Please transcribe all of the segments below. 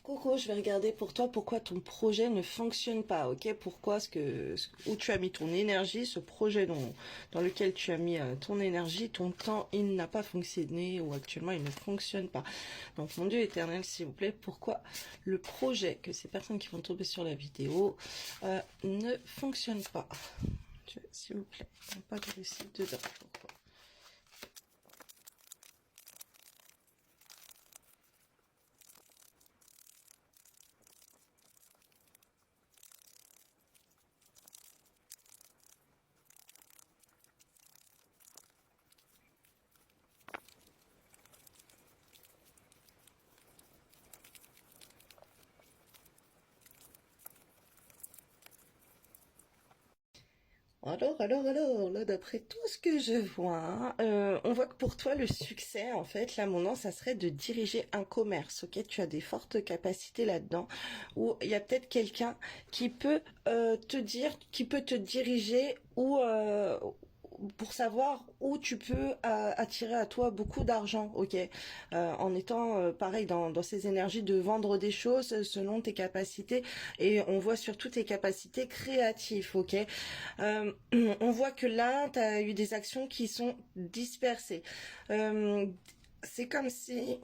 Coco, je vais regarder pour toi pourquoi ton projet ne fonctionne pas, ok? Pourquoi où tu as mis ton énergie, ce projet dans lequel tu as mis ton énergie, ton temps, il n'a pas fonctionné ou actuellement il ne fonctionne pas. Donc mon Dieu éternel, s'il vous plaît, pourquoi le projet que ces personnes qui vont tomber sur la vidéo ne fonctionne pas? S'il vous plaît, pas de réussite dedans. Pourquoi? Alors, là, d'après tout ce que je vois, on voit que pour toi, le succès, en fait, là, mon nom, ça serait de diriger un commerce, ok? Tu as des fortes capacités là-dedans, où il y a peut-être quelqu'un qui peut qui peut te diriger ou pour savoir où tu peux attirer à toi beaucoup d'argent, ok, en étant pareil dans ces énergies de vendre des choses selon tes capacités et on voit surtout tes capacités créatives, ok. Euh, on voit que là, tu as eu des actions qui sont dispersées. Euh, c'est comme si,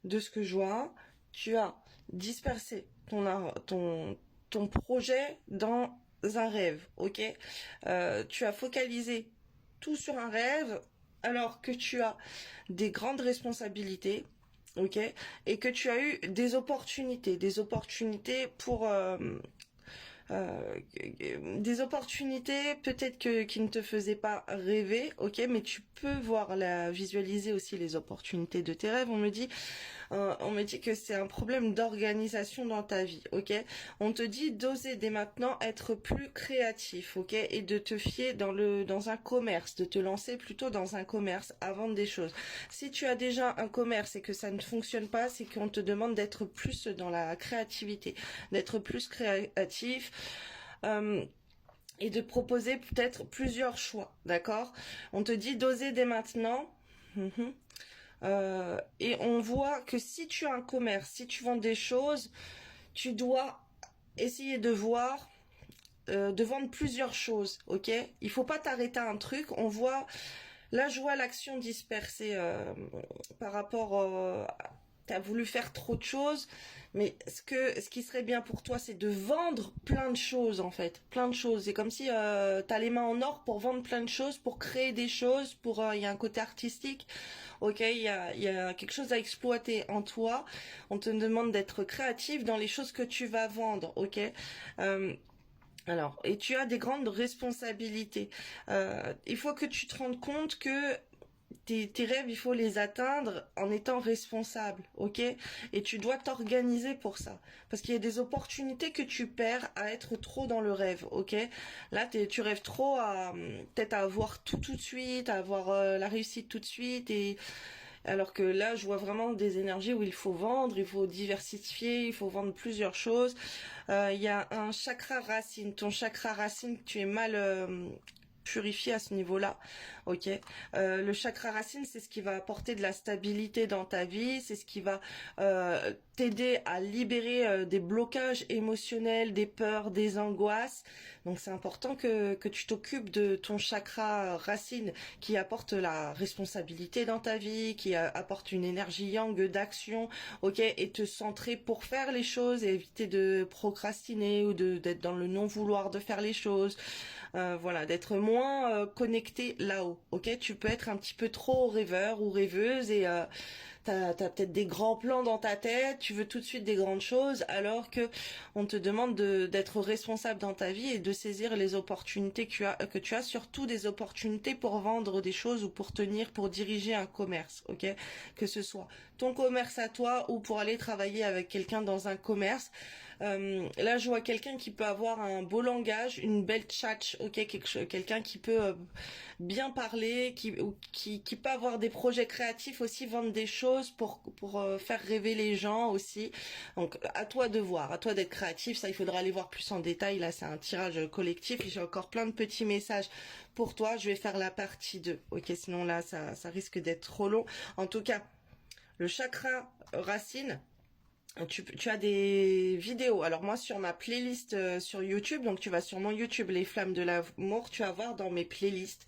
de ce que je vois, tu as dispersé ton projet dans un rêve, ok. Tu as focalisé tout sur un rêve alors que tu as des grandes responsabilités, ok, et que tu as eu des opportunités pour euh, des opportunités peut-être que qui ne te faisaient pas rêver, ok, mais tu peux visualiser aussi les opportunités de tes rêves. On me dit que c'est un problème d'organisation dans ta vie, ok. On te dit d'oser dès maintenant être plus créatif, ok, et de te fier dans un commerce, de te lancer plutôt dans un commerce à vendre des choses. Si tu as déjà un commerce et que ça ne fonctionne pas, c'est qu'on te demande d'être plus dans la créativité, d'être plus créatif. Euh, et de proposer peut-être plusieurs choix, d'accord. On te dit d'oser dès maintenant. Mhm. Et on voit que si tu as un commerce, si tu vends des choses, tu dois essayer de vendre plusieurs choses, ok. Il faut pas t'arrêter à un truc. Là, je vois l'action dispersée par rapport. T'as voulu faire trop de choses, mais ce qui serait bien pour toi, c'est de vendre plein de choses en fait, plein de choses. C'est comme si t'as les mains en or pour vendre plein de choses, pour créer des choses, il y a un côté artistique. Ok, il y a quelque chose à exploiter en toi. On te demande d'être créatif dans les choses que tu vas vendre, ok. Euh, alors, et tu as des grandes responsabilités. Il faut que tu te rendes compte que tes rêves, il faut les atteindre en étant responsable, ok? Et tu dois t'organiser pour ça. Parce qu'il y a des opportunités que tu perds à être trop dans le rêve, ok? Là, tu rêves trop peut-être à avoir tout de suite, à avoir la réussite tout de suite et alors que là, je vois vraiment des énergies où il faut vendre, il faut diversifier, il faut vendre plusieurs choses. Il y a un chakra racine. Ton chakra racine, tu es mal purifié à ce niveau-là. Ok. Le chakra racine, c'est ce qui va apporter de la stabilité dans ta vie, c'est ce qui va t'aider à libérer des blocages émotionnels, des peurs, des angoisses. Donc c'est important que tu t'occupes de ton chakra racine qui apporte la responsabilité dans ta vie, qui apporte une énergie yang d'action, ok, et te centrer pour faire les choses et éviter de procrastiner ou d'être dans le non-vouloir de faire les choses. Voilà, d'être moins connecté là-haut, ok. Tu peux être un petit peu trop rêveur ou rêveuse et t'as peut-être des grands plans dans ta tête, tu veux tout de suite des grandes choses, alors que on te demande d'être responsable dans ta vie et de saisir les opportunités que tu as, surtout des opportunités pour vendre des choses ou pour diriger un commerce, ok. Que ce soit ton commerce à toi ou pour aller travailler avec quelqu'un dans un commerce. Là, je vois quelqu'un qui peut avoir un beau langage, une belle tchatch, ok, quelqu'un qui peut bien parler, qui peut avoir des projets créatifs aussi, vendre des choses pour faire rêver les gens aussi. Donc, à toi de voir, à toi d'être créatif. Ça, il faudra aller voir plus en détail. Là, c'est un tirage collectif et j'ai encore plein de petits messages pour toi. Je vais faire la partie 2, ok, sinon là, ça risque d'être trop long. En tout cas, le chakra racine, Tu as des vidéos. Alors moi sur ma playlist sur YouTube, donc tu vas sur mon YouTube Les Flammes de l'amour, tu vas voir dans mes playlists.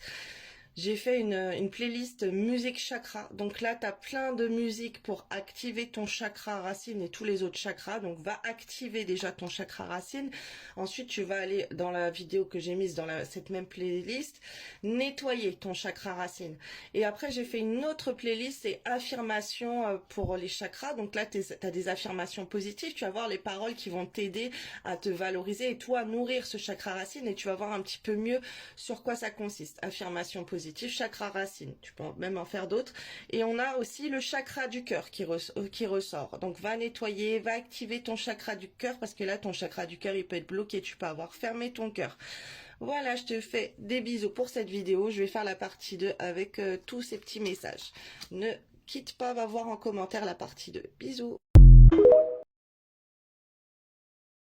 J'ai fait une playlist musique chakra. Donc là, tu as plein de musiques pour activer ton chakra racine et tous les autres chakras. Donc va activer déjà ton chakra racine. Ensuite, tu vas aller dans la vidéo que j'ai mise dans cette même playlist, nettoyer ton chakra racine. Et après, j'ai fait une autre playlist, c'est affirmations pour les chakras. Donc là, tu as des affirmations positives. Tu vas voir les paroles qui vont t'aider à te valoriser et toi à nourrir ce chakra racine. Et tu vas voir un petit peu mieux sur quoi ça consiste. Affirmations positives, chakra racine, tu peux même en faire d'autres. Et on a aussi le chakra du cœur qui ressort. Donc va nettoyer, va activer ton chakra du cœur parce que là ton chakra du cœur il peut être bloqué, tu peux avoir fermé ton cœur. Voilà, je te fais des bisous pour cette vidéo. Je vais faire la partie 2 avec tous ces petits messages. Ne quitte pas, va voir en commentaire la partie 2. Bisous.